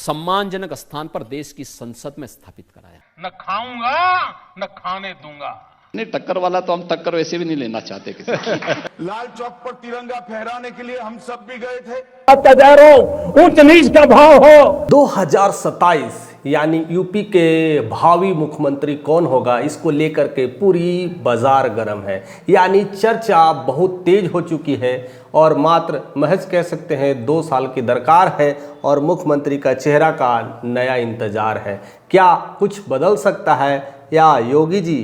सम्मानजनक स्थान पर देश की संसद में स्थापित कराया। न खाऊंगा न खाने दूंगा। नहीं, टक्कर वाला तो हम टक्कर वैसे भी नहीं लेना चाहते किसी की। लाल चौक पर तिरंगा फहराने के लिए हम सब भी गए थे। अत्याचारों ऊंच नीच का भाव हो। 2027 यानी यूपी के भावी मुख्यमंत्री कौन होगा, इसको लेकर के पूरी बाजार गर्म है। यानी चर्चा बहुत तेज हो चुकी है और मात्र महज कह सकते हैं 2 साल की दरकार है और मुख्यमंत्री का चेहरा का नया इंतजार है। क्या कुछ बदल सकता है या योगी जी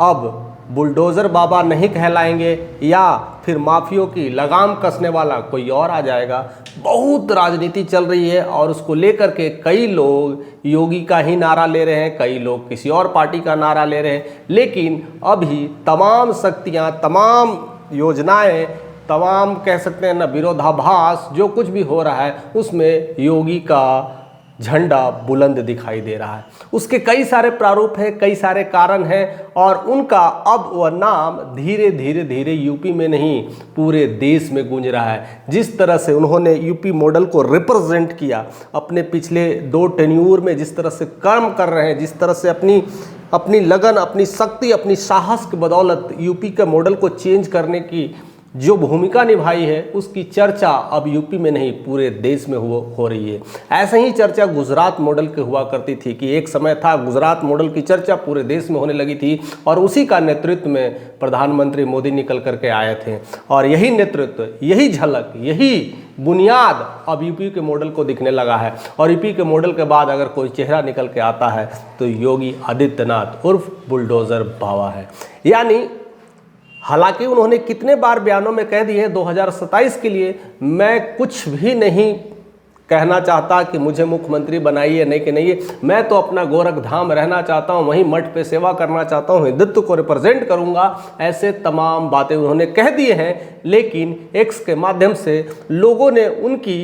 अब बुलडोज़र बाबा नहीं कहलाएंगे या फिर माफियों की लगाम कसने वाला कोई और आ जाएगा। बहुत राजनीति चल रही है और उसको लेकर के कई लोग योगी का ही नारा ले रहे हैं, कई लोग किसी और पार्टी का नारा ले रहे हैं। लेकिन अभी तमाम शक्तियां, तमाम योजनाएं, तमाम कह सकते हैं ना विरोधाभास जो कुछ भी हो रहा है उसमें योगी का झंडा बुलंद दिखाई दे रहा है। उसके कई सारे प्रारूप हैं, कई सारे कारण हैं और उनका अब वह नाम धीरे धीरे यूपी में नहीं पूरे देश में गूंज रहा है। जिस तरह से उन्होंने यूपी मॉडल को रिप्रेजेंट किया अपने पिछले 2 टेन्यूर में, जिस तरह से कर्म कर रहे हैं, जिस तरह से अपनी लगन, अपनी शक्ति, अपनी साहस की बदौलत यूपी के मॉडल को चेंज करने की जो भूमिका निभाई है उसकी चर्चा अब यूपी में नहीं पूरे देश में हो रही है। ऐसे ही चर्चा गुजरात मॉडल की हुआ करती थी कि एक समय था गुजरात मॉडल की चर्चा पूरे देश में होने लगी थी और उसी का नेतृत्व में प्रधानमंत्री मोदी निकल करके आए थे और यही नेतृत्व, यही झलक, यही बुनियाद अब यूपी के मॉडल को दिखने लगा है। और यूपी के मॉडल के बाद अगर कोई चेहरा निकल के आता है तो योगी आदित्यनाथ उर्फ बुलडोज़र बाबा है। यानी हालांकि उन्होंने कितने बार बयानों में कह दिए 2027 के लिए मैं कुछ भी नहीं कहना चाहता कि मुझे मुख्यमंत्री बनाइए नहीं कि नहीं, मैं तो अपना गोरखधाम रहना चाहता हूं, वहीं मठ पे सेवा करना चाहता हूं, हिंदुत्व को रिप्रेजेंट करूंगा, ऐसे तमाम बातें उन्होंने कह दिए हैं। लेकिन एक्स के माध्यम से लोगों ने उनकी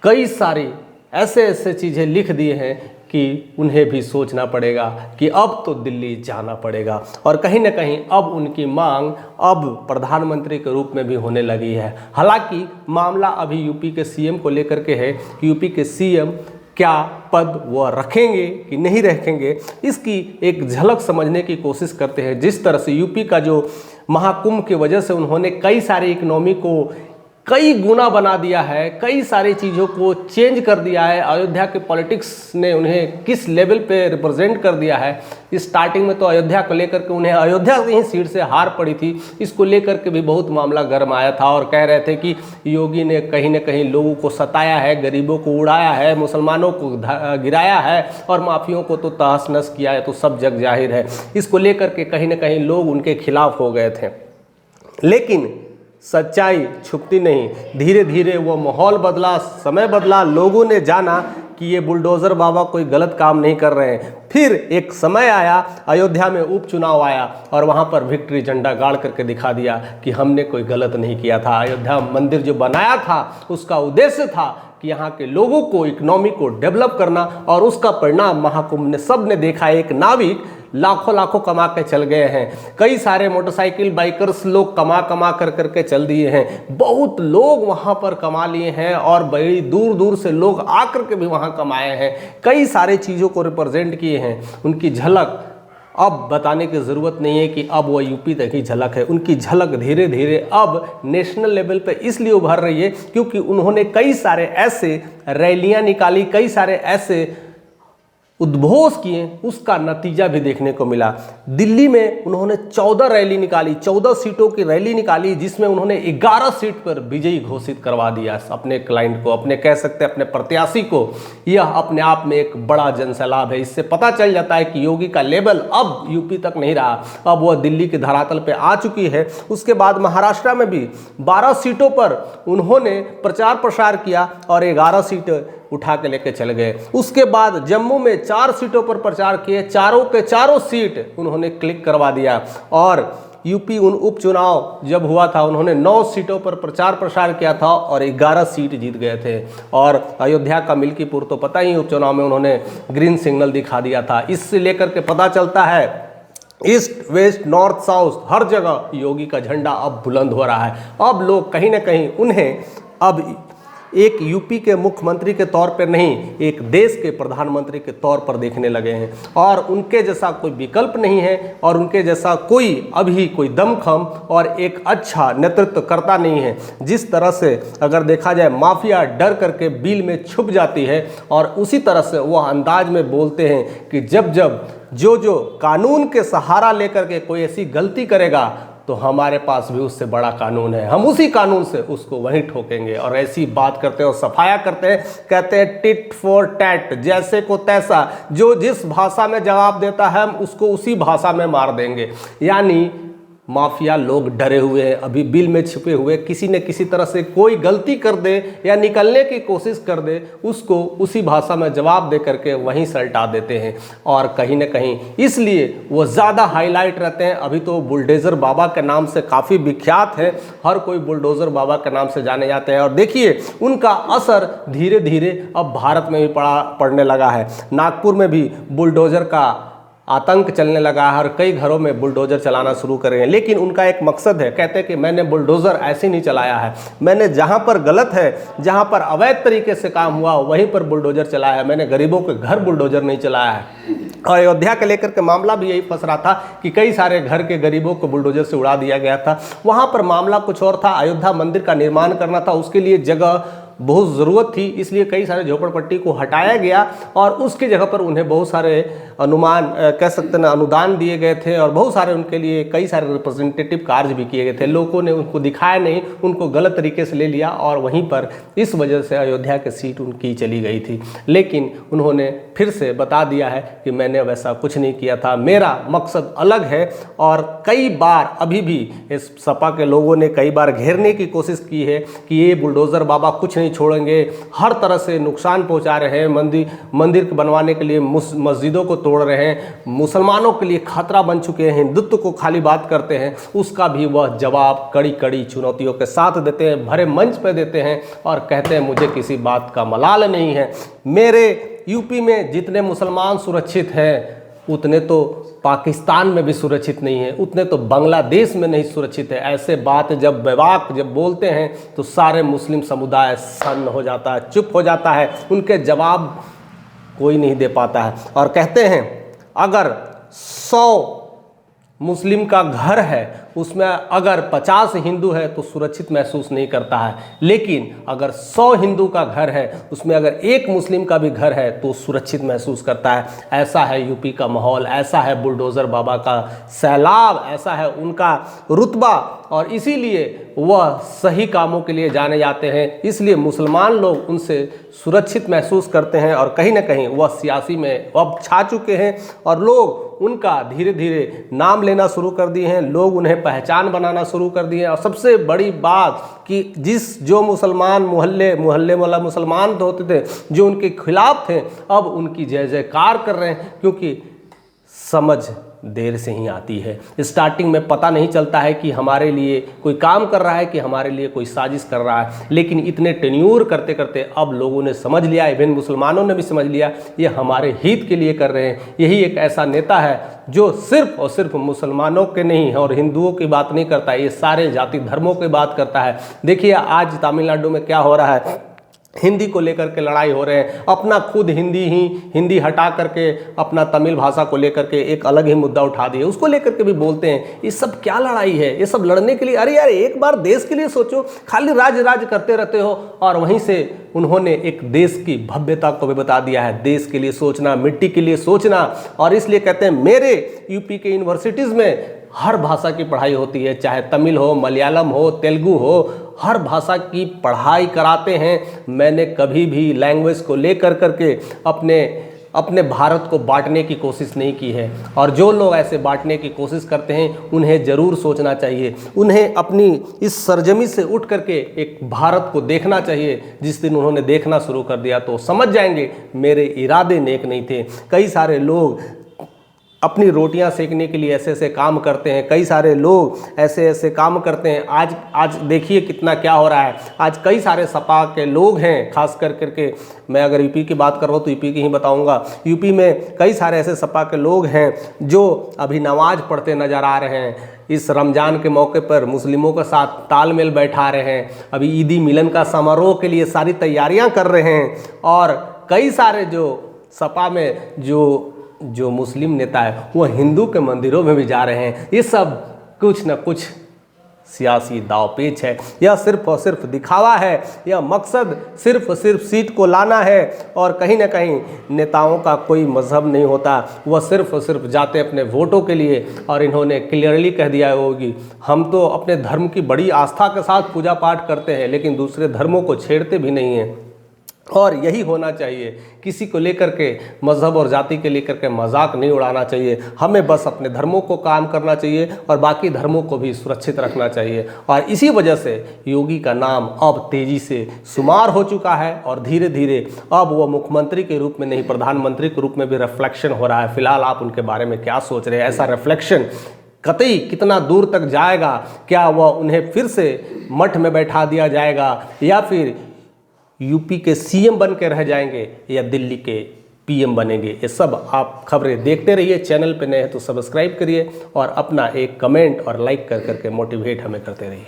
कई सारी ऐसे चीज़ें लिख दिए हैं कि उन्हें भी सोचना पड़ेगा कि अब तो दिल्ली जाना पड़ेगा और कहीं ना कहीं अब उनकी मांग अब प्रधानमंत्री के रूप में भी होने लगी है। हालांकि मामला अभी यूपी के सीएम को लेकर के है कि यूपी के सीएम क्या पद वो रखेंगे कि नहीं रखेंगे, इसकी एक झलक समझने की कोशिश करते हैं। जिस तरह से यूपी का जो महाकुंभ की वजह से उन्होंने कई सारी इकोनॉमी को कई गुना बना दिया है, कई सारी चीज़ों को चेंज कर दिया है। अयोध्या के पॉलिटिक्स ने उन्हें किस लेवल पे रिप्रेजेंट कर दिया है। स्टार्टिंग में तो अयोध्या को लेकर के उन्हें अयोध्या की ही सीट से हार पड़ी थी, इसको लेकर के भी बहुत मामला गर्म आया था और कह रहे थे कि योगी ने कहीं ना कहीं लोगों को सताया है, गरीबों को उड़ाया है, मुसलमानों को गिराया है और माफियों को तो तहस नहस किया है, तो सब जग जाहिर है। इसको लेकर के कहीं ना कहीं लोग उनके खिलाफ हो गए थे। लेकिन सच्चाई छुपती नहीं, धीरे धीरे वो माहौल बदला, समय बदला, लोगों ने जाना कि ये बुलडोज़र बाबा कोई गलत काम नहीं कर रहे हैं। फिर एक समय आया, अयोध्या में उपचुनाव आया और वहाँ पर विक्ट्री झंडा गाड़ करके दिखा दिया कि हमने कोई गलत नहीं किया था। अयोध्या मंदिर जो बनाया था उसका उद्देश्य था कि यहाँ के लोगों को, इकोनॉमी को डेवलप करना और उसका परिणाम महाकुंभ ने सब ने देखा। एक नाविक लाखों कमा के चल गए हैं, कई सारे मोटरसाइकिल बाइकर्स लोग कमा करके चल दिए हैं, बहुत लोग वहाँ पर कमा लिए हैं और बड़ी दूर से लोग आकर के भी वहाँ कमाए हैं, कई सारे चीज़ों को रिप्रेजेंट किए हैं। उनकी झलक अब बताने की ज़रूरत नहीं है कि अब वो यूपी तक ही झलक है। उनकी झलक धीरे धीरे अब नेशनल लेवल पे इसलिए उभर रही है क्योंकि उन्होंने कई सारे ऐसे रैलियां निकाली, कई सारे ऐसे उद्घोष किए, उसका नतीजा भी देखने को मिला। दिल्ली में उन्होंने 14 रैली निकाली, 14 सीटों की रैली निकाली, जिसमें उन्होंने 11 सीट पर विजयी घोषित करवा दिया अपने क्लाइंट को, अपने कह सकते हैं अपने प्रत्याशी को। यह अपने आप में एक बड़ा जनसैलाब है। इससे पता चल जाता है कि योगी का लेवल अब यूपी तक नहीं रहा, अब वह दिल्ली के धरातल पर आ चुकी है। उसके बाद महाराष्ट्र में भी 12 सीटों पर उन्होंने प्रचार प्रसार किया और 11 सीट उठा के लेके चल गए। उसके बाद जम्मू में 4 सीटों पर प्रचार किए, चारों के चारों सीट उन्होंने क्लिक करवा दिया। और यूपी उपचुनाव जब हुआ था उन्होंने 9 सीटों पर प्रचार प्रसार किया था और 11 सीट जीत गए थे। और अयोध्या का मिल्कीपुर तो पता ही, उपचुनाव में उन्होंने ग्रीन सिग्नल दिखा दिया था। इससे लेकर के पता चलता है ईस्ट वेस्ट नॉर्थ साउथ हर जगह योगी का झंडा अब बुलंद हो रहा है। अब लोग कहीं ना कहीं उन्हें अब एक यूपी के मुख्यमंत्री के तौर पर नहीं, एक देश के प्रधानमंत्री के तौर पर देखने लगे हैं। और उनके जैसा कोई विकल्प नहीं है और उनके जैसा कोई अभी कोई दमखम और एक अच्छा नेतृत्व करता नहीं है। जिस तरह से अगर देखा जाए माफिया डर करके बिल में छुप जाती है और उसी तरह से वह अंदाज में बोलते हैं कि जब जो कानून के सहारा लेकर के कोई ऐसी गलती करेगा तो हमारे पास भी उससे बड़ा कानून है, हम उसी कानून से उसको वहीं ठोकेंगे। और ऐसी बात करते हैं और सफाया करते हैं, कहते हैं टिट फॉर टैट, जैसे को तैसा, जो जिस भाषा में जवाब देता है हम उसको उसी भाषा में मार देंगे। यानी माफिया लोग डरे हुए हैं, अभी बिल में छिपे हुए, किसी न किसी तरह से कोई गलती कर दे या निकलने की कोशिश कर दे, उसको उसी भाषा में जवाब दे करके वहीं सलटा देते हैं। और कहीं न कहीं इसलिए वो ज़्यादा हाईलाइट रहते हैं। अभी तो बुलडोज़र बाबा के नाम से काफ़ी विख्यात है, हर कोई बुलडोज़र बाबा के नाम से जाने जाते हैं। और देखिए उनका असर धीरे धीरे अब भारत में भी पड़ने लगा है। नागपुर में भी बुलडोज़र का आतंक चलने लगा है और कई घरों में बुलडोज़र चलाना शुरू कर रहे हैं। लेकिन उनका एक मकसद है, कहते हैं कि मैंने बुलडोज़र ऐसे नहीं चलाया है, मैंने जहां पर गलत है, जहां पर अवैध तरीके से काम हुआ वहीं पर बुलडोज़र चलाया है, मैंने गरीबों के घर बुलडोज़र नहीं चलाया है। और अयोध्या के लेकर के मामला भी यही फंस रहा था कि कई सारे घर के गरीबों को बुलडोज़र से उड़ा दिया गया था। वहाँ पर मामला कुछ और था, अयोध्या मंदिर का निर्माण करना था, उसके लिए जगह बहुत ज़रूरत थी, इसलिए कई सारे झोपड़पट्टी को हटाया गया और उसकी जगह पर उन्हें बहुत सारे कह सकते हैं अनुदान दिए गए थे और बहुत सारे उनके लिए कई सारे रिप्रेजेंटेटिव कार्य भी किए गए थे। लोगों ने उनको दिखाया नहीं, उनको गलत तरीके से ले लिया और वहीं पर इस वजह से अयोध्या की सीट उनकी चली गई थी। लेकिन उन्होंने फिर से बता दिया है कि मैंने वैसा कुछ नहीं किया था, मेरा मकसद अलग है। और कई बार अभी भी इस सपा के लोगों ने कई बार घेरने की कोशिश की है कि ये बुलडोज़र बाबा कुछ नहीं छोड़ेंगे, हर तरह से नुकसान पहुंचा रहे हैं, मंदिर बनवाने के लिए मस्जिदों को तोड़ रहे हैं, मुसलमानों के लिए खतरा बन चुके हैं, हिंदुत्व को खाली बात करते हैं। उसका भी वह जवाब कड़ी कड़ी चुनौतियों के साथ देते हैं, भरे मंच पे देते हैं और कहते हैं मुझे किसी बात का मलाल नहीं है। मेरे यूपी में जितने मुसलमान सुरक्षित हैं उतने तो पाकिस्तान में भी सुरक्षित नहीं है, उतने तो बांग्लादेश में नहीं सुरक्षित है। ऐसे बात जब बेबाक जब बोलते हैं तो सारे मुस्लिम समुदाय सन्न हो जाता है, चुप हो जाता है, उनके जवाब कोई नहीं दे पाता है। और कहते हैं अगर 100 मुस्लिम का घर है उसमें अगर 50 हिंदू है तो सुरक्षित महसूस नहीं करता है, लेकिन अगर 100 हिंदू का घर है उसमें अगर एक मुस्लिम का भी घर है तो सुरक्षित महसूस करता है। ऐसा है यूपी का माहौल, ऐसा है बुलडोज़र बाबा का सैलाब, ऐसा है उनका रुतबा और इसीलिए वह सही कामों के लिए जाने जाते हैं। इसलिए मुसलमान लोग उनसे सुरक्षित महसूस करते हैं और कहीं ना कहीं वह सियासी में अब छा चुके हैं और लोग उनका धीरे धीरे नाम लेना शुरू कर दिए हैं, लोग उन्हें पहचान बनाना शुरू कर दिए हैं। और सबसे बड़ी बात कि जो मुसलमान मोहल्ले वाला मुसलमान तो होते थे जो उनके खिलाफ थे, अब उनकी जय जयकार कर रहे हैं, क्योंकि समझ देर से ही आती है। स्टार्टिंग में पता नहीं चलता है कि हमारे लिए कोई काम कर रहा है, कि हमारे लिए कोई साजिश कर रहा है, लेकिन इतने टेन्यूर करते करते अब लोगों ने समझ लिया, इवन मुसलमानों ने भी समझ लिया ये हमारे हित के लिए कर रहे हैं। यही एक ऐसा नेता है जो सिर्फ और सिर्फ मुसलमानों के नहीं और हिंदुओं की बात नहीं करता, ये सारे जाति धर्मों की बात करता है। देखिए आज तमिलनाडु में क्या हो रहा है, हिंदी को लेकर के लड़ाई हो रहे हैं, अपना खुद हिंदी हटा करके अपना तमिल भाषा को लेकर के एक अलग ही मुद्दा उठा दिए, उसको लेकर के भी बोलते हैं। ये सब क्या लड़ाई है, ये सब लड़ने के लिए? अरे यार एक बार देश के लिए सोचो, खाली राज करते रहते हो। और वहीं से उन्होंने एक देश की भव्यता को भी बता दिया है, देश के लिए सोचना, मिट्टी के लिए सोचना। और इसलिए कहते हैं मेरे यूपी के यूनिवर्सिटीज़ में हर भाषा की पढ़ाई होती है, चाहे तमिल हो, मलयालम हो, तेलुगु हो, हर भाषा की पढ़ाई कराते हैं। मैंने कभी भी लैंग्वेज को लेकर करके अपने भारत को बांटने की कोशिश नहीं की है। और जो लोग ऐसे बांटने की कोशिश करते हैं उन्हें ज़रूर सोचना चाहिए, उन्हें अपनी इस सरजमी से उठ करके एक भारत को देखना चाहिए। जिस दिन उन्होंने देखना शुरू कर दिया तो समझ जाएंगे मेरे इरादे नेक नहीं थे। कई सारे लोग अपनी रोटियां सेकने के लिए ऐसे ऐसे काम करते हैं, कई सारे लोग ऐसे ऐसे काम करते हैं। आज देखिए कितना क्या हो रहा है। आज कई सारे सपा के लोग हैं, खास करके मैं अगर यूपी की बात कर रहा हूँ तो यूपी की ही बताऊँगा। यूपी में कई सारे ऐसे सपा के लोग हैं जो अभी नमाज पढ़ते नज़र आ रहे हैं। इस रमज़ान के मौके पर मुस्लिमों के साथ तालमेल बैठा रहे हैं, अभी ईदी मिलन का समारोह के लिए सारी तैयारियां कर रहे हैं। और कई सारे जो सपा में जो मुस्लिम नेता है वो हिंदू के मंदिरों में भी जा रहे हैं। ये सब कुछ न कुछ सियासी दावपेच है, यह सिर्फ और सिर्फ दिखावा है, यह मकसद सिर्फ और सिर्फ सीट को लाना है। और कहीं ना कहीं नेताओं का कोई मजहब नहीं होता, वह सिर्फ और सिर्फ जाते अपने वोटों के लिए। और इन्होंने क्लियरली कह दिया होगी, हम तो अपने धर्म की बड़ी आस्था के साथ पूजा पाठ करते हैं लेकिन दूसरे धर्मों को छेड़ते भी नहीं हैं। और यही होना चाहिए, किसी को लेकर के मज़हब और जाति के लेकर के मजाक नहीं उड़ाना चाहिए। हमें बस अपने धर्मों को काम करना चाहिए और बाकी धर्मों को भी सुरक्षित रखना चाहिए। और इसी वजह से योगी का नाम अब तेज़ी से शुमार हो चुका है और धीरे धीरे अब वो मुख्यमंत्री के रूप में नहीं, प्रधानमंत्री के रूप में भी रिफ्लेक्शन हो रहा है। फिलहाल आप उनके बारे में क्या सोच रहे हैं? ऐसा रिफ्लेक्शन कतई कितना दूर तक जाएगा? क्या वह उन्हें फिर से मठ में बैठा दिया जाएगा या फिर यूपी के सीएम बन के रह जाएंगे या दिल्ली के पीएम बनेंगे? ये सब आप खबरें देखते रहिए। चैनल पे नए हैं तो सब्सक्राइब करिए और अपना एक कमेंट और लाइक कर करके मोटिवेट हमें करते रहिए।